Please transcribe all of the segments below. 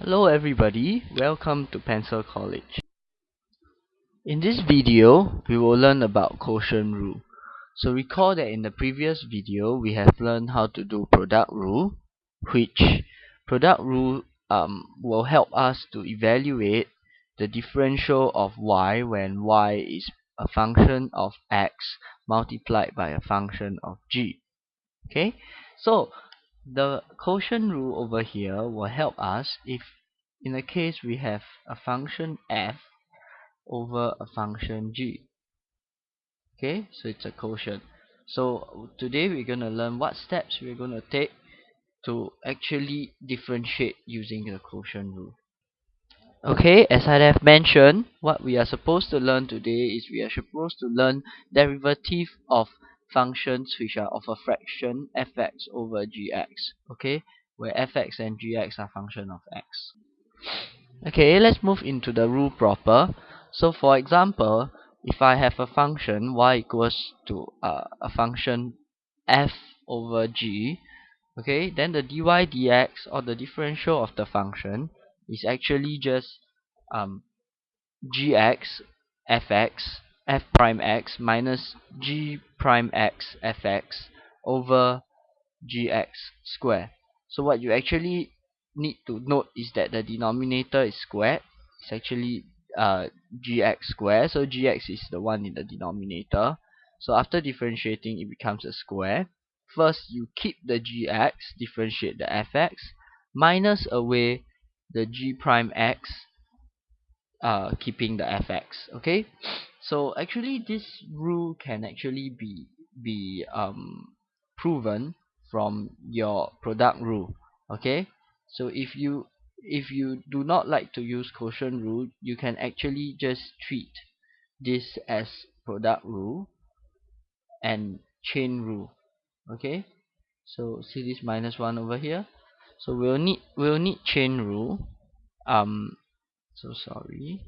Hello everybody, welcome to Pencil College. In this video, we will learn about quotient rule. So recall that in the previous video, we have learned how to do product rule, which product rule will help us to evaluate the differential of y when y is a function of x multiplied by a function of g. Okay, so the quotient rule over here will help us if in the case we have a function f over a function g. Okay, so it's a quotient. So today we're going to learn what steps we're going to take to actually differentiate using the quotient rule. Okay, as I have mentioned, what we are supposed to learn today is we are supposed to learn derivative of functions which are of a fraction fx over gx. Okay, where fx and gx are function of x. Okay, let's move into the rule proper. So for example, if I have a function y equals to a function f over g, okay, then the dy dx, or the differential of the function, is actually just gx fx f prime x minus g prime x fx over gx square. So what you actually need to note is that the denominator is squared. It's actually gx square, so gx is the one in the denominator. So after differentiating, it becomes a square. First, you keep the gx, differentiate the fx, minus away the g prime x, keeping the fx. Okay, so actually this rule can actually be proven from your product rule. Okay, so if you do not like to use quotient rule, you can actually just treat this as product rule and chain rule. Okay, so see this minus 1 over here, so we'll need chain rule. So sorry,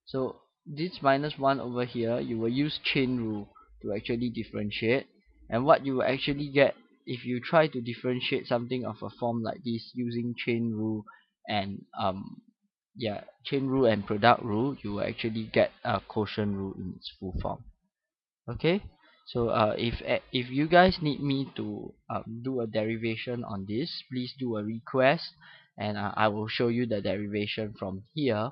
so this minus 1 over here, you will use chain rule to actually differentiate. And what you will actually get if you try to differentiate something of a form like this using chain rule and chain rule and product rule, you will actually get a quotient rule in its full form. Okay, so if you guys need me to do a derivation on this, please do a request, and I will show you the derivation from here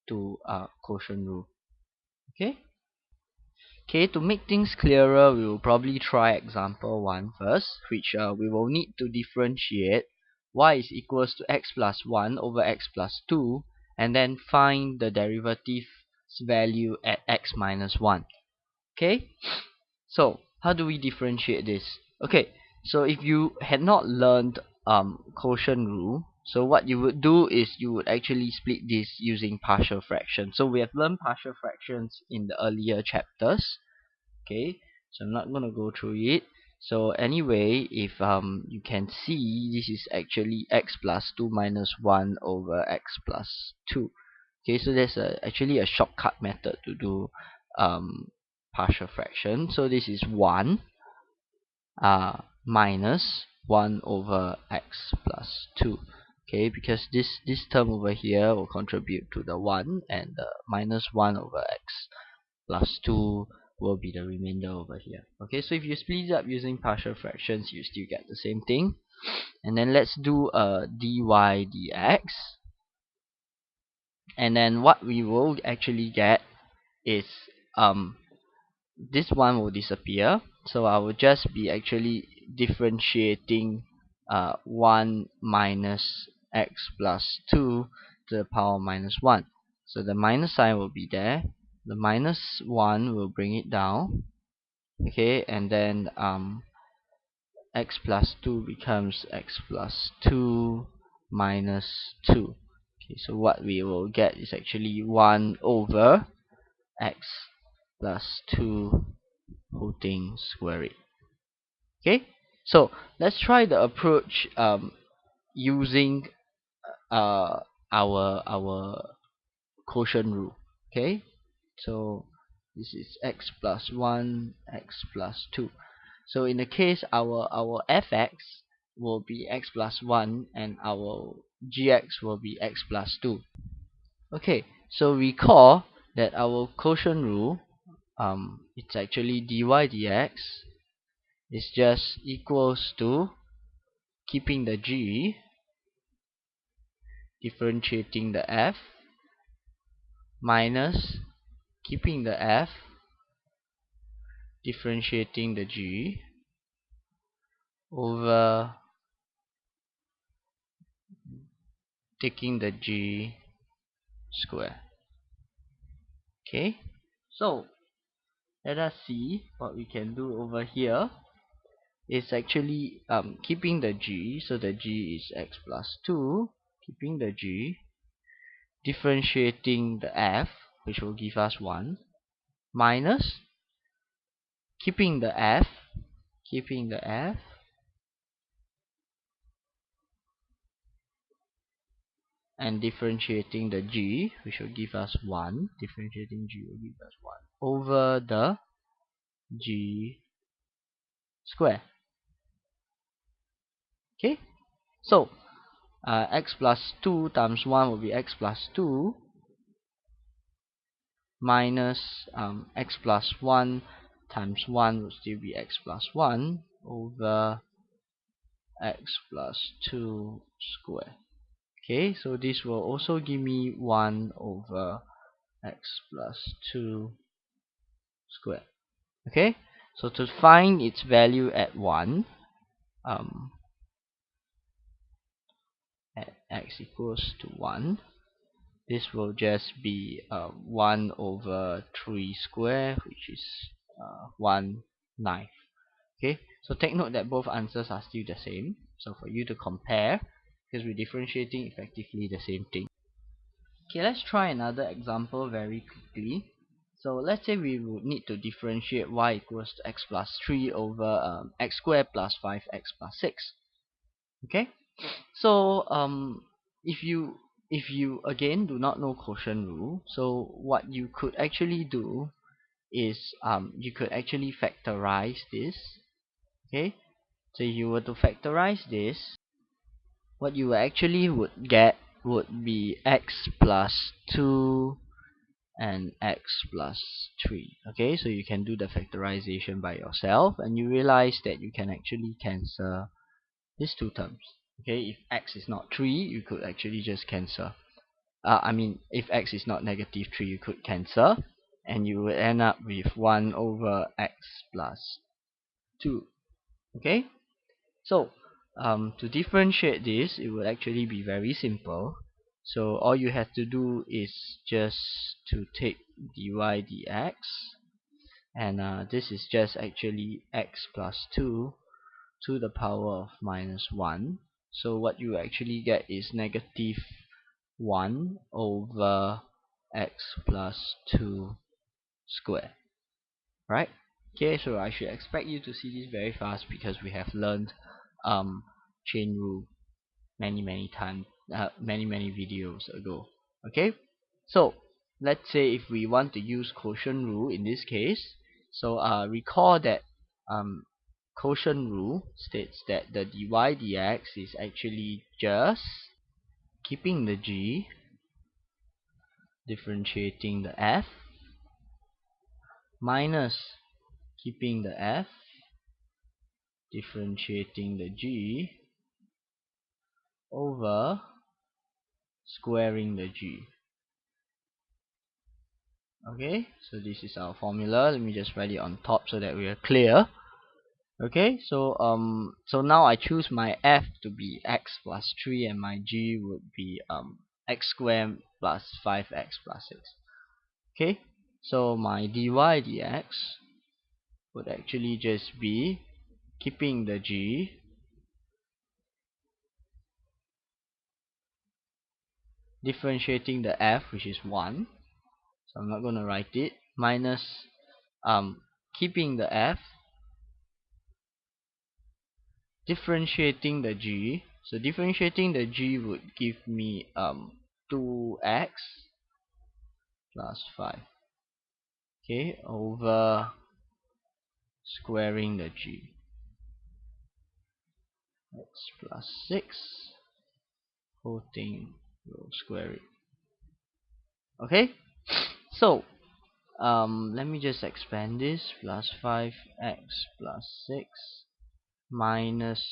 to quotient rule. Okay. Okay, to make things clearer, we will probably try example 1 first, which we will need to differentiate y is equals to x plus 1 over x plus 2, and then find the derivative's value at x minus 1. Okay, so how do we differentiate this? Okay, so if you had not learned quotient rule, so what you would do is you would actually split this using partial fractions. So we have learned partial fractions in the earlier chapters. Okay, so I'm not gonna go through it. So anyway, if you can see, this is actually x plus 2 minus 1 over x plus 2. Okay, so there's actually a shortcut method to do partial fraction. So this is 1 minus 1 over x plus 2. Okay, because this term over here will contribute to the 1, and the minus 1 over x plus 2 will be the remainder over here. Okay, so if you split it up using partial fractions, you still get the same thing. And then let's do a dy dx, and then what we will actually get is this one will disappear, so I will just be actually differentiating 1 minus x plus 2 to the power minus 1. So the minus sign will be there, the minus 1 will bring it down. Okay, and then x plus 2 becomes x plus 2 minus 2. Okay, so what we will get is actually 1 over x plus 2 whole thing square it. Okay, so let's try the approach using our quotient rule. Okay, so this is x plus 1, x plus 2. So in the case our fx will be x plus 1 and our gx will be x plus 2. Okay, so recall that our quotient rule, it's actually dy dx is just equals to keeping the g, differentiating the f, minus keeping the f, differentiating the g, over taking the g square. Okay, so let us see what we can do over here. It's actually keeping the g, so the g is x plus 2, keeping the g, differentiating the f, which will give us 1, minus keeping the f, and differentiating the g, which will give us 1, differentiating g will give us 1, over the g square. Okay, so x plus 2 times 1 will be x plus 2, minus x plus 1 times 1 will still be x plus 1, over x plus 2 square. Okay, so this will also give me 1 over x plus 2 square. Okay, so to find its value at 1, at x equals to 1, this will just be 1 over 3 square, which is 1/9. Okay, so take note that both answers are still the same, so for you to compare, because we're differentiating effectively the same thing. Okay, let's try another example very quickly. So let's say we would need to differentiate y equals to x plus 3 over x squared plus 5x plus 6. Okay, so if you again do not know quotient rule, so what you could actually do is you could actually factorize this. Okay, so if you were to factorize this, what you actually would get would be x plus 2 and x plus 3. Okay, so you can do the factorization by yourself, and you realize that you can actually cancel these two terms. Okay, if x is not 3, you could actually just cancel. If x is not negative 3, you could cancel, and you will end up with 1 over x plus 2. Okay, so to differentiate this, it would actually be very simple. So all you have to do is just to take dy dx, and this is just actually x plus 2 to the power of minus 1. So what you actually get is negative 1 over x plus 2 square. Right? Okay, so I should expect you to see this very fast because we have learned chain rule many times, many videos ago. Okay, so let's say if we want to use quotient rule in this case, so recall that quotient rule states that the dy dx is actually just keeping the g, differentiating the f, minus keeping the f, differentiating the g, over squaring the g. Okay, so this is our formula. Let me just write it on top so that we are clear. Okay, so now I choose my f to be x plus 3 and my g would be x squared plus 5x plus 6. Okay, so my dy dx would actually just be keeping the g, differentiating the f, which is 1, so I'm not going to write it, minus keeping the f, differentiating the g. So differentiating the g would give me 2x plus 5, okay, over squaring the g. x plus 6 whole thing, we'll square it. Okay, so let me just expand this. Plus 5x plus 6 minus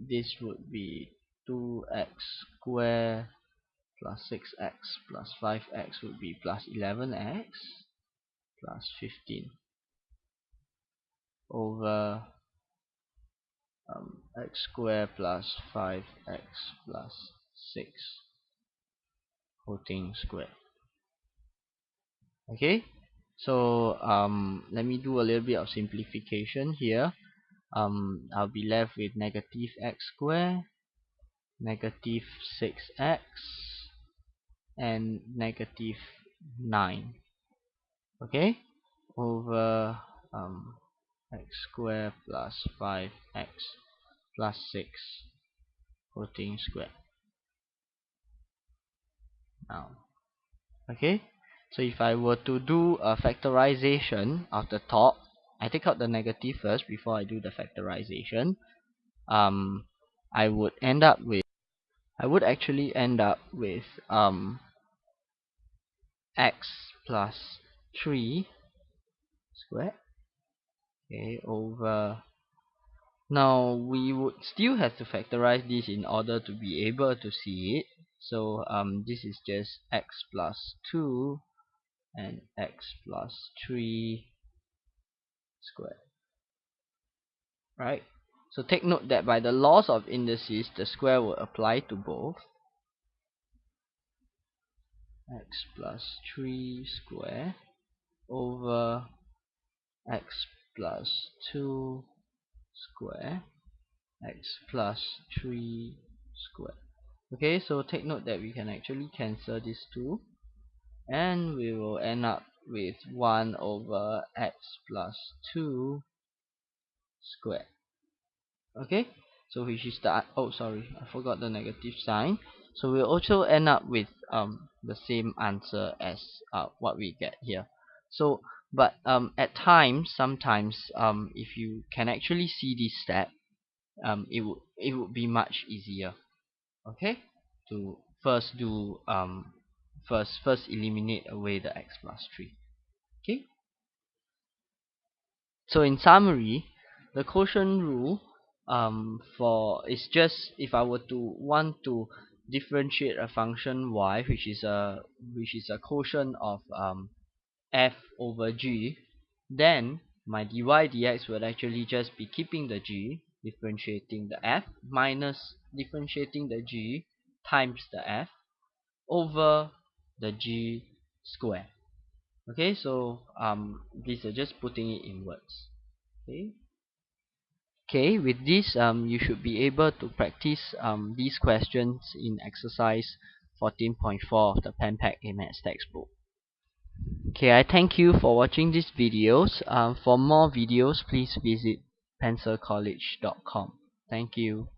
this would be 2x square plus 6x plus 5x would be plus 11x plus 15 over x square plus 5x plus 6 whole thing squared. Okay, so let me do a little bit of simplification here. I'll be left with negative x square, negative 6x, and negative 9. Okay, over x square plus 5x plus 6 whole thing squared. Now, okay, so if I were to do a factorization of the top, I take out the negative first before I do the factorization. um I would actually end up with x plus 3 squared, okay, over, now we would still have to factorize this in order to be able to see it. So this is just x plus 2 and x plus 3 squared, right? So take note that by the laws of indices, the square will apply to both. X plus 3 square over x plus 2 square, x plus 3 square. Okay, so take note that we can actually cancel these two, and we will end up with 1 over x plus 2 square. Okay, so which is the, oh sorry, I forgot the negative sign. So we'll also end up with the same answer as what we get here. So but at times, sometimes if you can actually see this step, it would be much easier, okay, to first do first eliminate away the x plus 3. Okay, so in summary, the quotient rule for is just, if I were to want to differentiate a function y, which is a quotient of f over g, then my dy dx would actually just be keeping the g, differentiating the f, minus differentiating the g times the f over the g square. Okay, so these are just putting it in words. Okay, with this you should be able to practice these questions in exercise 14.4 of the Pen Pack A-Maths textbook. Okay, I thank you for watching these videos. For more videos, please visit pencilcollege.com. Thank you.